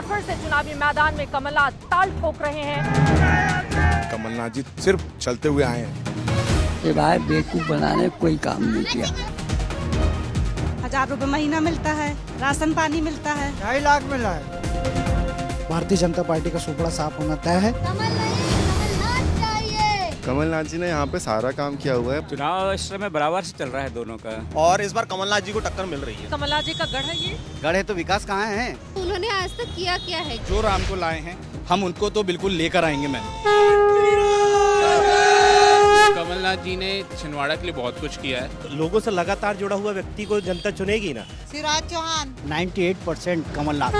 फिर से चुनावी मैदान में कमलनाथ ताल ठोक रहे हैं। कमलनाथ जी सिर्फ चलते हुए आए हैं, सिवाय बेवकूफ बनाने कोई काम नहीं किया। 1000 रुपए महीना मिलता है, राशन पानी मिलता है, 2.5 लाख मिला है। भारतीय जनता पार्टी का सुपड़ा साफ होना तय है। कमलनाथ जी ने यहाँ पे सारा काम किया हुआ है। चुनाव इस समय बराबर से चल रहा है दोनों का, और इस बार कमलनाथ जी को टक्कर मिल रही है। कमलनाथ जी का गढ़ है ये। गढ़ है तो विकास कहाँ है? उन्होंने आज तक किया क्या है? जो राम को लाए हैं हम उनको तो बिल्कुल लेकर आएंगे। मैं कमलनाथ जी ने छिंदवाड़ा के लिए बहुत कुछ किया है। लोगों से लगातार जुड़ा हुआ व्यक्ति को जनता चुनेगी ना। शिवराज चौहान 98% कमलनाथ।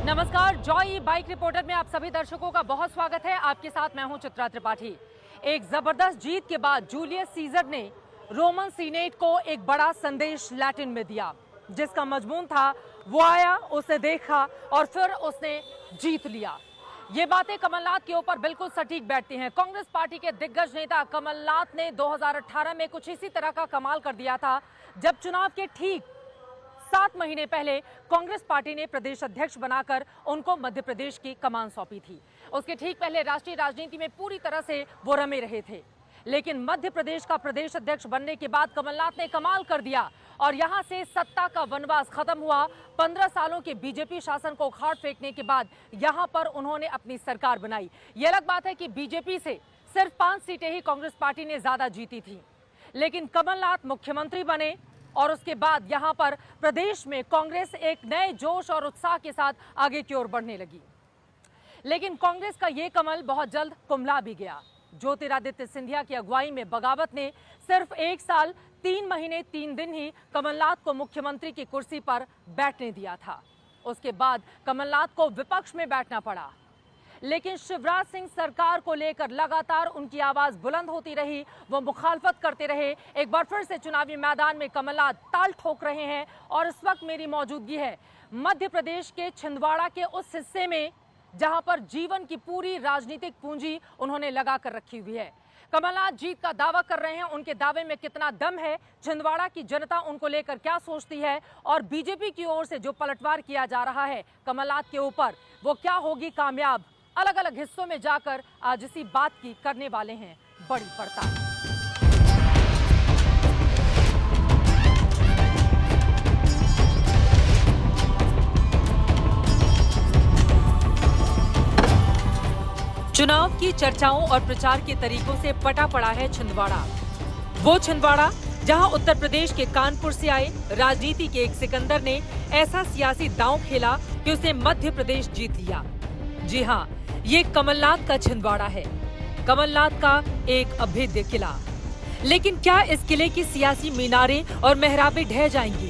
नमस्कार, जॉय बाइक रिपोर्टर में आप सभी दर्शकों का बहुत स्वागत है। आपके साथ मैं हूं चित्रा त्रिपाठी। एक जबरदस्त जीत के बाद जूलियस सीजर ने रोमन सीनेट को एक बड़ा संदेश लैटिन में दिया, जिसका मजमून था वो आया, उसने देखा और फिर उसने जीत लिया। ये बातें कमलनाथ के ऊपर बिल्कुल सटीक बैठती हैं। कांग्रेस पार्टी के दिग्गज नेता कमलनाथ ने 2018 में कुछ इसी तरह का कमाल कर दिया था, जब चुनाव के ठीक 7 महीने पहले कांग्रेस पार्टी ने प्रदेश अध्यक्ष बनाकर उनको मध्य प्रदेश की कमान सौंपी थी। उसके ठीक पहले राष्ट्रीय राजनीति में पूरी तरह से वो रमे रहे थे, लेकिन मध्य प्रदेश का प्रदेश अध्यक्ष बनने के बाद कमलनाथ ने कमाल कर दिया और यहां से सत्ता का वनवास खत्म हुआ। 15 सालों के बीजेपी शासन को उखाड़ फेंकने के बाद यहां पर उन्होंने अपनी सरकार बनाई। ये अलग बात है कि बीजेपी से सिर्फ 5 सीटें ही कांग्रेस पार्टी ने ज्यादा जीती थी, लेकिन कमलनाथ मुख्यमंत्री बने और उसके बाद यहां पर प्रदेश में कांग्रेस एक नए जोश और उत्साह के साथ आगे की ओर बढ़ने लगी। लेकिन कांग्रेस का ये कमल बहुत जल्द कुम्हला भी गया। ज्योतिरादित्य सिंधिया की अगुवाई में बगावत ने सिर्फ 1 साल 3 महीने 3 दिन ही कमलनाथ को मुख्यमंत्री की कुर्सी पर बैठने दिया था। उसके बाद कमलनाथ को विपक्ष में बैठना पड़ा, लेकिन शिवराज सिंह सरकार को लेकर लगातार उनकी आवाज बुलंद होती रही, वो मुखालफत करते रहे। एक बार फिर से चुनावी मैदान में कमलनाथ ताल ठोक रहे हैं और इस वक्त मेरी मौजूदगी है मध्य प्रदेश के छिंदवाड़ा के उस हिस्से में जहां पर जीवन की पूरी राजनीतिक पूंजी उन्होंने लगा कर रखी हुई है। कमलनाथ जीत का दावा कर रहे हैं, उनके दावे में कितना दम है, छिंदवाड़ा की जनता उनको लेकर क्या सोचती है और बीजेपी की ओर से जो पलटवार किया जा रहा है कमलनाथ के ऊपर, वो क्या होगी कामयाब। अलग अलग हिस्सों में जाकर आज इसी बात की करने वाले हैं बड़ी पड़ताल। चुनाव की चर्चाओं और प्रचार के तरीकों से पटा पड़ा है छिंदवाड़ा। वो छिंदवाड़ा जहां उत्तर प्रदेश के कानपुर से आए राजनीति के एक सिकंदर ने ऐसा सियासी दांव खेला कि उसने मध्य प्रदेश जीत लिया। जी हां, ये कमलनाथ का छिंदवाड़ा है, कमलनाथ का एक अभेद्य किला। लेकिन क्या इस किले की सियासी मीनारें और मेहराबें ढह जाएंगी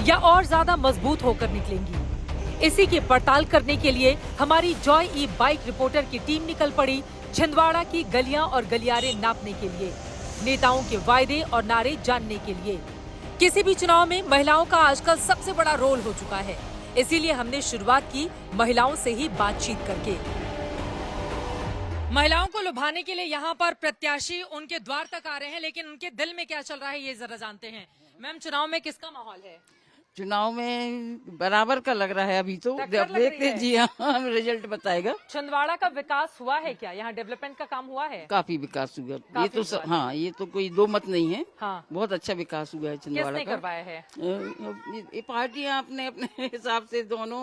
या और ज्यादा मजबूत होकर निकलेंगी? इसी की पड़ताल करने के लिए हमारी जॉय ई बाइक रिपोर्टर की टीम निकल पड़ी छिंदवाड़ा की गलियां और गलियारे नापने के लिए, नेताओं के वायदे और नारे जानने के लिए। किसी भी चुनाव में महिलाओं का आजकल सबसे बड़ा रोल हो चुका है, इसीलिए हमने शुरुआत की महिलाओं से ही बातचीत करके। महिलाओं को लुभाने के लिए यहाँ पर प्रत्याशी उनके द्वार तक आ रहे हैं, लेकिन उनके दिल में क्या चल रहा है ये जरा जानते हैं। मैम, चुनाव में किसका माहौल है? चुनाव में बराबर का लग रहा है अभी तो, देखते हैं। जी हाँ, रिजल्ट बताएगा। छिंदवाड़ा का विकास हुआ है क्या? यहाँ डेवलपमेंट का काम हुआ है? काफी विकास हुआ, ये तो हाँ, ये तो कोई दो मत नहीं है। हाँ, बहुत अच्छा विकास हुआ है छिंदवाड़ा का। करवाया है? ये पार्टियां अपने अपने हिसाब से दोनों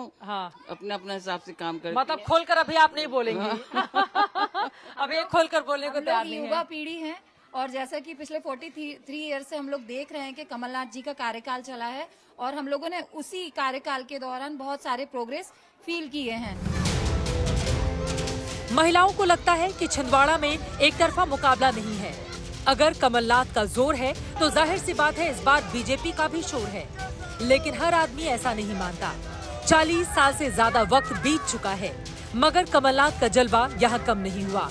अपने अपने हिसाब से काम कर। मतलब खोलकर अभी आप नहीं बोलेंगे? अभी खोलकर बोलने को तैयार नहीं है। युवा पीढ़ी है और जैसा कि पिछले 43 ईयर से हम लोग देख रहे हैं कि कमलनाथ जी का कार्यकाल चला है और हम लोगों ने उसी कार्यकाल के दौरान बहुत सारे प्रोग्रेस फील किए हैं। महिलाओं को लगता है कि छिंदवाड़ा में एक तरफा मुकाबला नहीं है। अगर कमलनाथ का जोर है तो जाहिर सी बात है इस बार बीजेपी का भी शोर है, लेकिन हर आदमी ऐसा नहीं मानता। 40 साल से ज्यादा वक्त बीत चुका है, मगर कमलनाथ का जलवा यहाँ कम नहीं हुआ।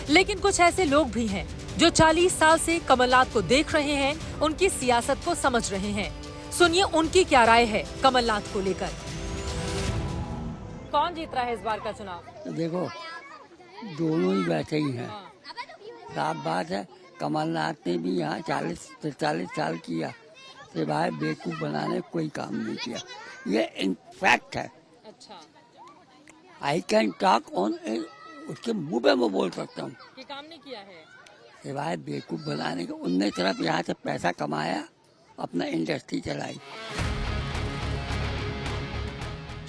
लेकिन कुछ ऐसे लोग भी हैं जो 40 साल से कमलनाथ को देख रहे हैं, उनकी सियासत को समझ रहे हैं। सुनिए उनकी क्या राय है कमलनाथ को लेकर। कौन जीत रहा है इस बार का चुनाव? देखो, दोनों ही बैठे ही हैं। साफ बात है, कमलनाथ ने भी यहाँ 40-43 साल किया, सिवाय बेवकूफ बनाने कोई काम नहीं किया। ये इनफैक्ट है। अच्छा, आई कैन टॉक ऑन, उसके मुंह पे मैं बोल सकता हूँ ये काम नहीं किया है। सिवाय बेवकूफ बनाने के। उनने सिर्फ यहाँ से पैसा कमाया, अपना इंडस्ट्री चलाई।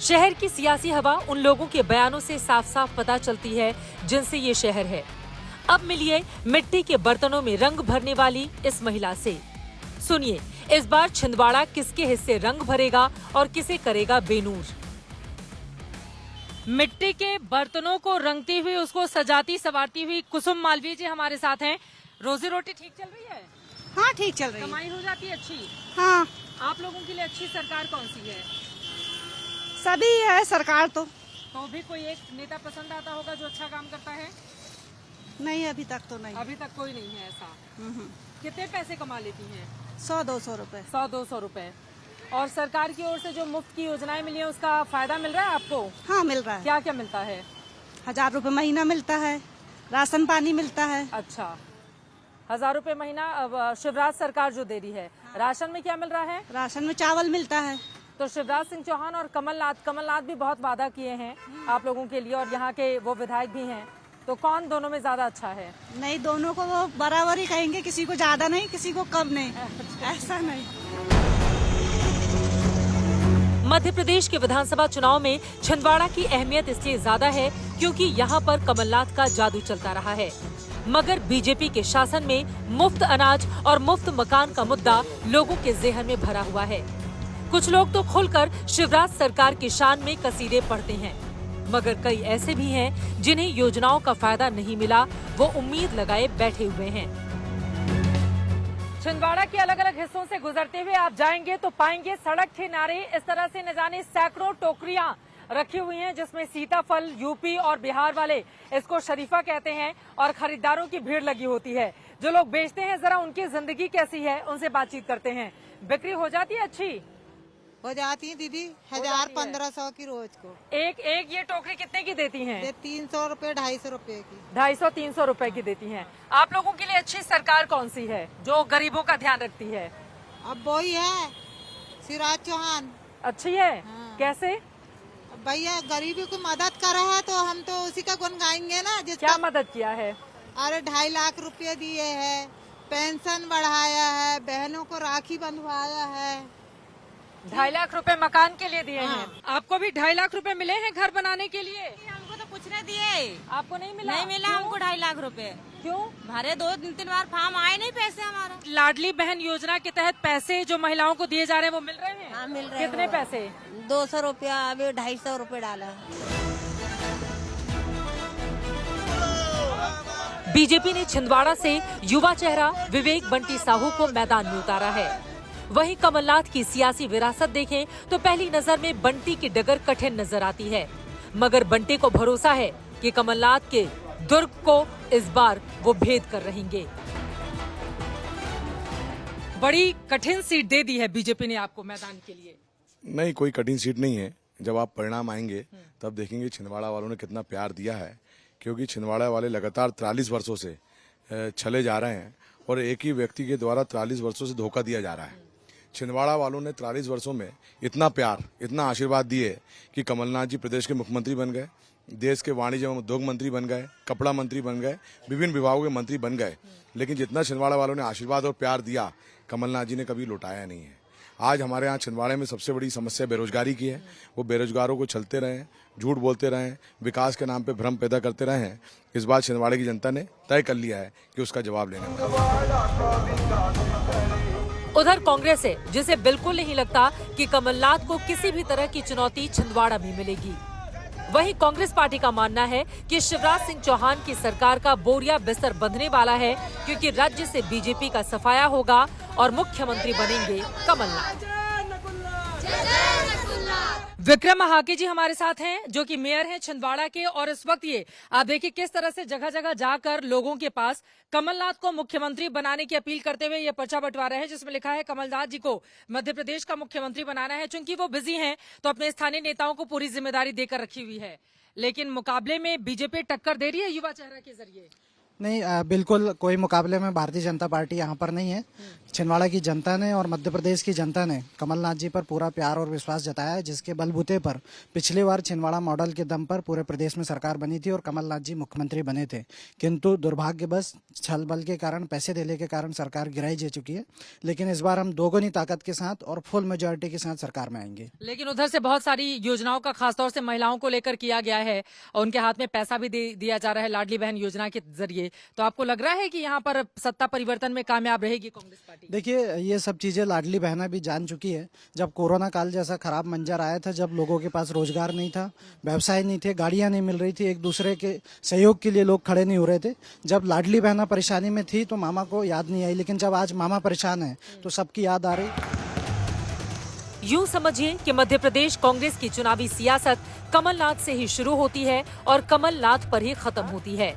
शहर की सियासी हवा उन लोगों के बयानों से साफ साफ पता चलती है जिनसे ये शहर है। अब मिलिए मिट्टी के बर्तनों में रंग भरने वाली इस महिला से। सुनिए, इस बार छिंदवाड़ा किसके हिस्से रंग भरेगा और किसे करेगा बेनूर। मिट्टी के बर्तनों को रंगती हुई, उसको सजाती सवारती हुई कुसुम मालवीय जी हमारे साथ हैं। रोजी रोटी ठीक चल रही है? हाँ, ठीक चल रही है। कमाई हो जाती है अच्छी? हाँ, आप लोगों के लिए अच्छी सरकार कौन सी है? सभी है सरकार तो भी कोई एक नेता पसंद आता होगा जो अच्छा काम करता है? नहीं, अभी तक तो नहीं। अभी तक कोई नहीं है ऐसा। कितने पैसे कमा लेती हैं? 100-200 रुपए। 100-200 रुपए। और सरकार की ओर से जो मुफ्त की योजनाएं मिली है उसका फायदा मिल रहा है आपको? हाँ, मिल रहा है। क्या क्या मिलता है? 1000 रुपए महीना मिलता है, राशन पानी मिलता है। अच्छा, 1000 रुपए महीना अब शिवराज सरकार जो दे रही है। राशन में क्या मिल रहा है? राशन में चावल मिलता है। तो शिवराज सिंह चौहान और कमलनाथ भी बहुत वादा किए हैं आप लोगों के लिए, और यहाँ के वो विधायक भी हैं, तो कौन दोनों में ज्यादा अच्छा है? नहीं, दोनों को वो बराबर ही कहेंगे, किसी को ज्यादा नहीं, किसी को कम नहीं, ऐसा नहीं। मध्य प्रदेश के विधानसभा चुनाव में छिंदवाड़ा की अहमियत इसलिए ज्यादा है क्योंकि यहाँ पर कमलनाथ का जादू चलता रहा है। मगर बीजेपी के शासन में मुफ्त अनाज और मुफ्त मकान का मुद्दा लोगों के जेहन में भरा हुआ है। कुछ लोग तो खुलकर शिवराज सरकार की शान में कसीदे पढ़ते हैं, मगर कई ऐसे भी हैं जिन्हें योजनाओं का फायदा नहीं मिला, वो उम्मीद लगाए बैठे हुए हैं। छिंदवाड़ा के अलग अलग हिस्सों से गुजरते हुए आप जाएंगे तो पाएंगे सड़क किनारे इस तरह से न जाने सैकड़ों टोकरियां रखी हुई हैं, जिसमें सीताफल, यूपी और बिहार वाले इसको शरीफा कहते हैं, और खरीदारों की भीड़ लगी होती है। जो लोग बेचते हैं, जरा उनकी जिंदगी कैसी है उनसे बातचीत करते हैं। बिक्री हो जाती है? अच्छी हो जाती है दीदी, 1000-1500 की रोज को। एक ये टोकरी कितने की देती हैं? 300 रुपए 250 रुपए की। 250-300 रुपए की देती हैं। आप लोगों के लिए अच्छी सरकार कौन सी है जो गरीबों का ध्यान रखती है? अब वही है, शिवराज चौहान। अच्छी है? हाँ। कैसे? भैया गरीबी को मदद कर रहा है तो हम तो उसी का गुण गाएंगे ना। क्या मदद किया है? अरे 2.5 लाख रुपए दिए है, पेंशन बढ़ाया है, बहनों को राखी बंधवाया है। 2.5 लाख रुपए मकान के लिए दिए हैं। आपको भी 2.5 लाख रुपए मिले हैं घर बनाने के लिए? हमको तो कुछ नहीं दिए। आपको नहीं मिला? नहीं मिला हमको 2.5 लाख रुपए। क्यों? भरे 2-3 बार फॉर्म आए नहीं पैसे हमारा। लाडली बहन योजना के तहत पैसे जो महिलाओं को दिए जा रहे हैं वो मिल रहे हैं? हाँ, मिल रहे हैं। कितने पैसे? 200 रुपया, अभी 250 रुपए डाला। बीजेपी ने छिंदवाड़ा से युवा चेहरा विवेक बंटी साहू को मैदान में उतारा है। वहीं कमलनाथ की सियासी विरासत देखें तो पहली नजर में बंटी की डगर कठिन नजर आती है, मगर बंटी को भरोसा है कि कमलनाथ के दुर्ग को इस बार वो भेद कर रहेंगे। बड़ी कठिन सीट दे दी है बीजेपी ने आपको मैदान के लिए। नहीं, कोई कठिन सीट नहीं है। जब आप परिणाम आएंगे तब देखेंगे छिंदवाड़ा वालों ने कितना प्यार दिया है, क्योंकि छिंदवाड़ा वाले लगातार 43 वर्षों से चले जा रहे हैं और एक ही व्यक्ति के द्वारा 43 वर्षों से धोखा दिया जा रहा है। छिंदवाड़ा वालों ने 43 वर्षों में इतना प्यार, इतना आशीर्वाद दिए कि कमलनाथ जी प्रदेश के मुख्यमंत्री बन गए, देश के वाणिज्य एवं उद्योग मंत्री बन गए, कपड़ा मंत्री बन गए, विभिन्न विभागों के मंत्री बन गए। लेकिन जितना छिंदवाड़ा वालों ने आशीर्वाद और प्यार दिया, कमलनाथ जी ने कभी लौटाया नहीं है। आज हमारे यहाँ छिंदवाड़े में सबसे बड़ी समस्या बेरोजगारी की है। वो बेरोजगारों को छलते रहे, झूठ बोलते रहे, विकास के नाम पे भ्रम पैदा करते रहे हैं। इस बार छिंदवाड़े की जनता ने तय कर लिया है कि उसका जवाब लेने का। उधर कांग्रेस है, जिसे बिल्कुल नहीं लगता कि कमलनाथ को किसी भी तरह की चुनौती छिंदवाड़ा में मिलेगी। वहीं कांग्रेस पार्टी का मानना है कि शिवराज सिंह चौहान की सरकार का बोरिया बिस्तर बंधने वाला है, क्योंकि राज्य से बीजेपी का सफाया होगा और मुख्यमंत्री बनेंगे कमलनाथ। विक्रम महाके जी हमारे साथ हैं, जो कि मेयर हैं छिंदवाड़ा के, और इस वक्त ये आप देखिए किस तरह से जगह जगह जाकर लोगों के पास कमलनाथ को मुख्यमंत्री बनाने की अपील करते हुए ये पर्चा बंटवा रहे हैं, जिसमें लिखा है कमलनाथ जी को मध्य प्रदेश का मुख्यमंत्री बनाना है। चूंकि वो बिजी हैं तो अपने स्थानीय नेताओं को पूरी जिम्मेदारी देकर रखी हुई है, लेकिन मुकाबले में बीजेपी टक्कर दे रही है युवा चेहरा के जरिए। नहीं, बिल्कुल कोई मुकाबले में भारतीय जनता पार्टी यहाँ पर नहीं है। छिंदवाड़ा की जनता ने और मध्य प्रदेश की जनता ने कमलनाथ जी पर पूरा प्यार और विश्वास जताया है, जिसके बलबूते पर पिछली बार छिंदवाड़ा मॉडल के दम पर पूरे प्रदेश में सरकार बनी थी और कमलनाथ जी मुख्यमंत्री बने थे। किंतु दुर्भाग्यवश छल बल के कारण, पैसे देने के कारण सरकार गिराई जा चुकी है। लेकिन इस बार हम दोगुनी ताकत के साथ और फुल मेजोरिटी के साथ सरकार में आएंगे। लेकिन उधर से बहुत सारी योजनाओं का खासतौर से महिलाओं को लेकर किया गया है और उनके हाथ में पैसा भी दिया जा रहा है लाडली बहन योजना के जरिए। तो आपको लग रहा है कि यहाँ पर सत्ता परिवर्तन में कामयाब रहेगी कांग्रेस पार्टी? देखिए, ये सब चीजें लाडली बहना भी जान चुकी है। जब कोरोना काल जैसा खराब मंजर आया था, जब लोगों के पास रोजगार नहीं था, व्यवसाय नहीं थे, गाड़ियां नहीं मिल रही थी, एक दूसरे के सहयोग के लिए लोग खड़े नहीं हो रहे थे, जब लाडली बहना परेशानी में थी तो मामा को याद नहीं आई। लेकिन जब आज मामा परेशान है तो सबकी याद आ रही। यूं समझिए कि मध्य प्रदेश कांग्रेस की चुनावी सियासत कमलनाथ से ही शुरू होती है और कमलनाथ पर ही खत्म होती है।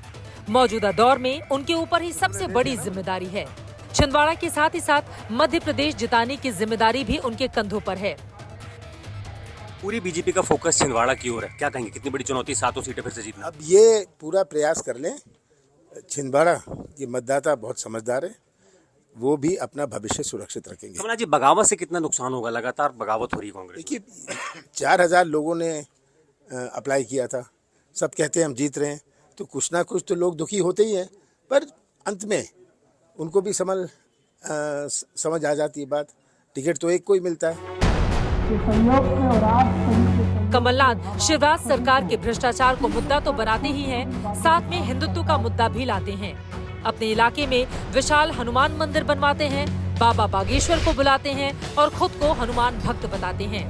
मौजूदा दौर में उनके ऊपर ही सबसे बड़ी जिम्मेदारी है। छिंदवाड़ा के साथ ही साथ मध्य प्रदेश जिताने की जिम्मेदारी भी उनके कंधों पर है। पूरी बीजेपी का फोकस छिंदवाड़ा की ओर है, क्या कहेंगे? कितनी बड़ी चुनौती, 7 सीटें फिर से जीतना? अब ये पूरा प्रयास कर लें। छिंदवाड़ा के मतदाता बहुत समझदार है, वो भी अपना भविष्य सुरक्षित रखेंगे। कमलनाथ जी, बगावत से कितना नुकसान होगा? लगातार बगावत हो रही है कांग्रेस। देखिए, 4000 लोगों ने अप्लाई किया था, सब कहते हैं हम जीत रहे हैं, तो कुछ ना कुछ तो लोग दुखी होते ही हैं, पर अंत में उनको भी समझ आ जाती है बात। टिकट तो एक को ही मिलता है। कमलनाथ शिवराज सरकार के भ्रष्टाचार को मुद्दा तो बनाते ही हैं, साथ में हिंदुत्व का मुद्दा भी लाते हैं। अपने इलाके में विशाल हनुमान मंदिर बनवाते हैं, बाबा बागेश्वर को बुलाते हैं और खुद को हनुमान भक्त बताते हैं।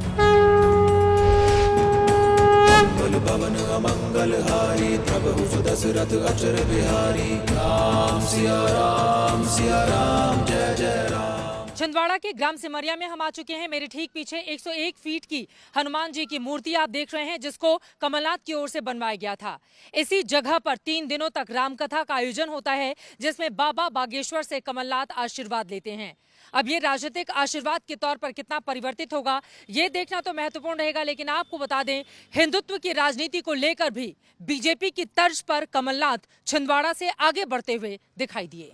छिंदवाड़ा के ग्राम सिमरिया में हम आ चुके हैं। मेरे ठीक पीछे 101 फीट की हनुमान जी की मूर्ति आप देख रहे हैं, जिसको कमलनाथ की ओर से बनवाया गया था। इसी जगह पर 3 दिनों तक रामकथा का आयोजन होता है, जिसमें बाबा बागेश्वर से कमलनाथ आशीर्वाद लेते हैं। अब ये राजनीतिक आशीर्वाद के तौर पर कितना परिवर्तित होगा, ये देखना तो महत्वपूर्ण रहेगा। लेकिन आपको बता दें, हिंदुत्व की राजनीति को लेकर भी बीजेपी की तर्ज पर कमलनाथ छिंदवाड़ा से आगे बढ़ते हुए दिखाई दिए।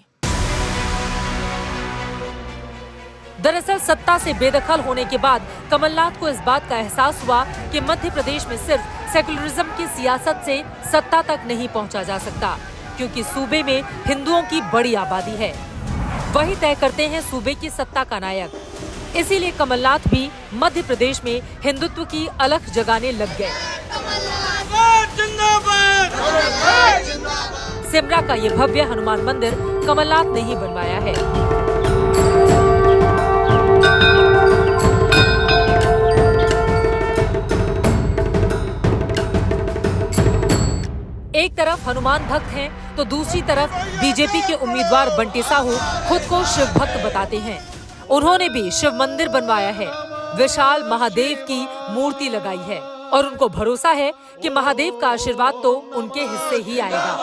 दरअसल सत्ता से बेदखल होने के बाद कमलनाथ को इस बात का एहसास हुआ कि मध्य प्रदेश में सिर्फ सेकुलरिज्म की सियासत से सत्ता तक नहीं पहुंचा जा सकता, क्योंकि सूबे में हिंदुओं की बड़ी आबादी है। वही तय करते हैं सूबे की सत्ता का नायक। इसीलिए कमलनाथ भी मध्य प्रदेश में हिंदुत्व की अलख जगाने लग गए। सिमरा का ये भव्य हनुमान मंदिर कमलनाथ ने ही बनवाया है। एक तरफ हनुमान भक्त हैं, तो दूसरी तरफ बीजेपी के उम्मीदवार बंटी साहू खुद को शिव भक्त बताते हैं। उन्होंने भी शिव मंदिर बनवाया है, विशाल महादेव की मूर्ति लगाई है और उनको भरोसा है कि महादेव का आशीर्वाद तो उनके हिस्से ही आएगा।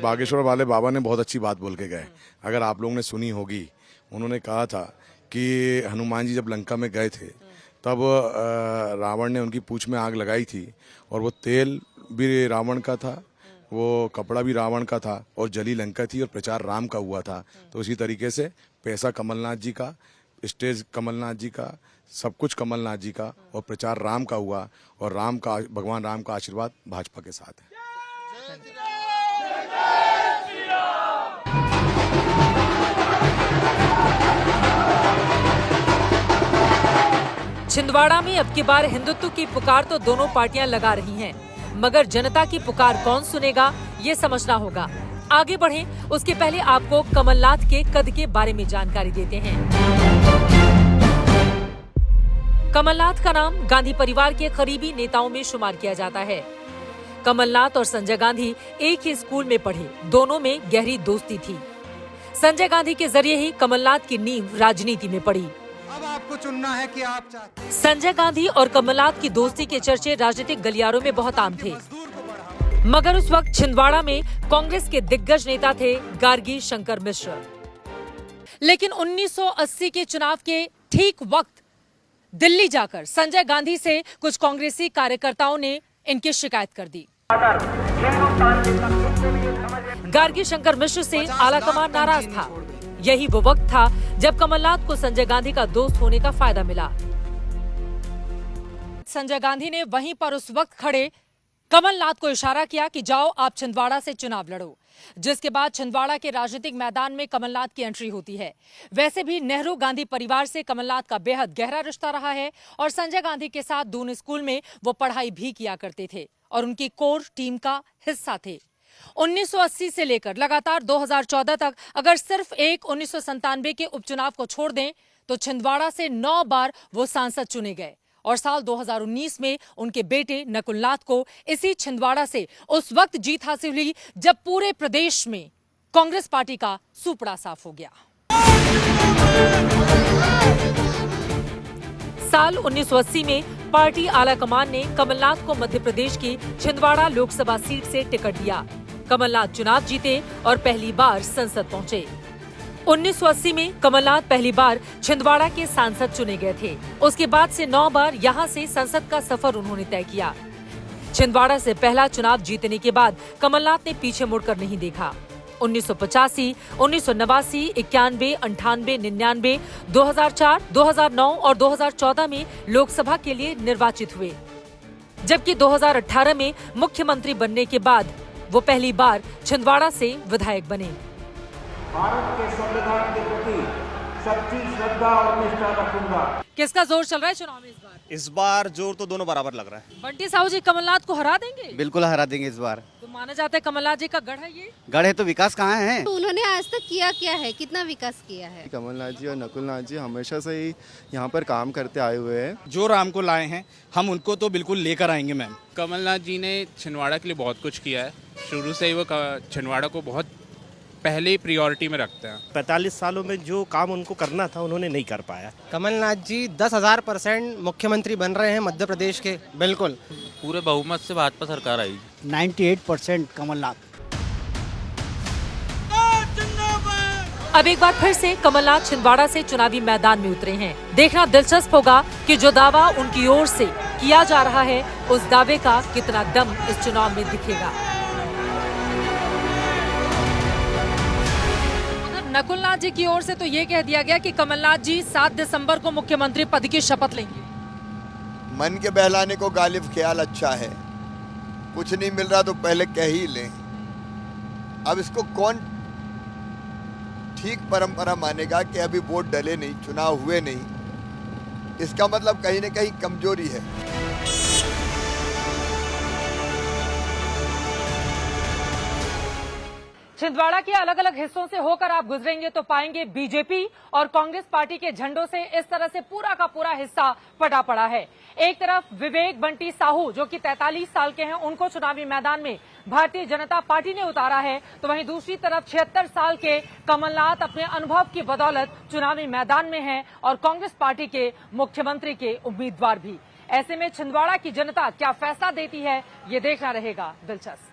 बागेश्वर वाले बाबा ने बहुत अच्छी बात बोल के गए, अगर आप लोगों ने सुनी होगी। उन्होंने कहा था कि हनुमान जी जब लंका में गए थे तब रावण ने उनकी पूंछ में आग लगाई थी और वो तेल भी रावण का था, वो कपड़ा भी रावण का था और जली लंका थी और प्रचार राम का हुआ था। तो इसी तरीके से पैसा कमलनाथ जी का, स्टेज कमलनाथ जी का, सब कुछ कमलनाथ जी का और प्रचार राम का हुआ और भगवान राम का आशीर्वाद भाजपा के साथ है। छिंदवाड़ा में अब की बार हिंदुत्व की पुकार तो दोनों पार्टियां लगा रही हैं, मगर जनता की पुकार कौन सुनेगा, ये समझना होगा। आगे बढ़ें, उसके पहले आपको कमलनाथ के कद के बारे में जानकारी देते हैं। कमलनाथ का नाम गांधी परिवार के करीबी नेताओं में शुमार किया जाता है। कमलनाथ और संजय गांधी एक ही स्कूल में पढ़े, दोनों में गहरी दोस्ती थी। संजय गांधी के जरिए ही कमलनाथ की नींव राजनीति में पड़ी। अब आपको चुनना है कि आप चाहते हैं। संजय गांधी और कमलनाथ की दोस्ती के चर्चे राजनीतिक गलियारों में बहुत आम थे, मगर उस वक्त छिंदवाड़ा में कांग्रेस के दिग्गज नेता थे गार्गी शंकर मिश्र। लेकिन 1980 के चुनाव के ठीक वक्त दिल्ली जाकर संजय गांधी से कुछ कांग्रेसी कार्यकर्ताओं ने इनकी शिकायत कर दी। गार्गी शंकर मिश्र से आलाकमान नाराज था। यही वो वक्त था जब कमलनाथ को संजय गांधी का दोस्त होने का फायदा मिला। संजय गांधी ने वहीं पर उस वक्त खड़े कमलनाथ को इशारा किया कि जाओ आप छिंदवाड़ा से चुनाव लड़ो, जिसके बाद छिंदवाड़ा के राजनीतिक मैदान में कमलनाथ की एंट्री होती है। वैसे भी नेहरू गांधी परिवार से कमलनाथ का बेहद गहरा रिश्ता रहा है और संजय गांधी के साथ दून स्कूल में वो पढ़ाई भी किया करते थे और उनकी कोर टीम का हिस्सा थे। 1980 से लेकर लगातार 2014 तक अगर सिर्फ एक 1997 के उपचुनाव को छोड़ दें तो छिंदवाड़ा से 9 बार वो सांसद चुने गए और साल 2019 में उनके बेटे नकुलनाथ को इसी छिंदवाड़ा से उस वक्त जीत हासिल हुई जब पूरे प्रदेश में कांग्रेस पार्टी का सुपड़ा साफ हो गया। साल 1980 में पार्टी आलाकमान ने कमलनाथ को मध्य प्रदेश की छिंदवाड़ा लोकसभा सीट से टिकट दिया। कमलनाथ चुनाव जीते और पहली बार संसद पहुंचे। 1980 में कमलनाथ पहली बार छिंदवाड़ा के सांसद चुने गए थे। उसके बाद से 9 बार यहां से संसद का सफर उन्होंने तय किया। छिंदवाड़ा से पहला चुनाव जीतने के बाद कमलनाथ ने पीछे मुड़कर नहीं देखा। 1985, 1989, 91, 98, 99, 2004, 2009 और 2014 में लोकसभा के लिए निर्वाचित हुए, जबकि 2018 में मुख्यमंत्री बनने के बाद वो पहली बार छिंदवाड़ा से विधायक बने। भारत के संविधान के प्रति सच्ची श्रद्धा और निष्ठा रखूंगा। किसका जोर चल रहा है चुनाव में इस बार? इस बार जोर तो दोनों बराबर लग रहा है। बंटी साहू जी कमलनाथ को हरा देंगे? बिल्कुल हरा देंगे इस बार। तो माना जाता है कमलनाथ जी का गढ़ है ये? गढ़ है तो विकास कहाँ है? तो उन्होंने आज तक किया क्या है, कितना विकास किया है? कमलनाथ जी और नकुलनाथ जी हमेशा से ही यहाँ पर काम करते आए हुए हैं। जो राम को लाए हैं हम उनको तो बिल्कुल लेकर आएंगे मैम। कमलनाथ जी ने छिंदवाड़ा के लिए बहुत कुछ किया है। शुरू से ही वो छिंदवाड़ा को बहुत पहले ही प्रियोरिटी में रखते हैं। 45 सालों में जो काम उनको करना था उन्होंने नहीं कर पाया। कमलनाथ जी 10,000% मुख्यमंत्री बन रहे हैं मध्य प्रदेश के। बिल्कुल पूरे बहुमत से भाजपा सरकार आई। 98% कमलनाथ। अब एक बार फिर से कमलनाथ छिंदवाड़ा से चुनावी मैदान में उतरे हैं। देखना दिलचस्प होगा कि जो दावा उनकी ओर से किया जा रहा है उस दावे का कितना दम इस चुनाव में दिखेगा। नकुलनाथ जी की ओर से तो ये कह दिया गया कि कमलनाथ जी 7 दिसंबर को मुख्यमंत्री पद की शपथ लेंगे। मन के बहलाने को गालिब ख्याल अच्छा है, कुछ नहीं मिल रहा तो पहले कह ही लें। अब इसको कौन ठीक परंपरा मानेगा कि अभी वोट डले नहीं, चुनाव हुए नहीं, इसका मतलब कहीं न कहीं कमजोरी है। छिंदवाड़ा के अलग अलग हिस्सों से होकर आप गुजरेंगे तो पाएंगे बीजेपी और कांग्रेस पार्टी के झंडों से इस तरह से पूरा का पूरा हिस्सा पटा पड़ा है। एक तरफ विवेक बंटी साहू जो कि 43 साल के हैं, उनको चुनावी मैदान में भारतीय जनता पार्टी ने उतारा है, तो वहीं दूसरी तरफ 76 साल के कमलनाथ अपने अनुभव की बदौलत चुनावी मैदान में हैं और कांग्रेस पार्टी के मुख्यमंत्री के उम्मीदवार भी। ऐसे में छिंदवाड़ा की जनता क्या फैसला देती है, ये देखना रहेगा दिलचस्प।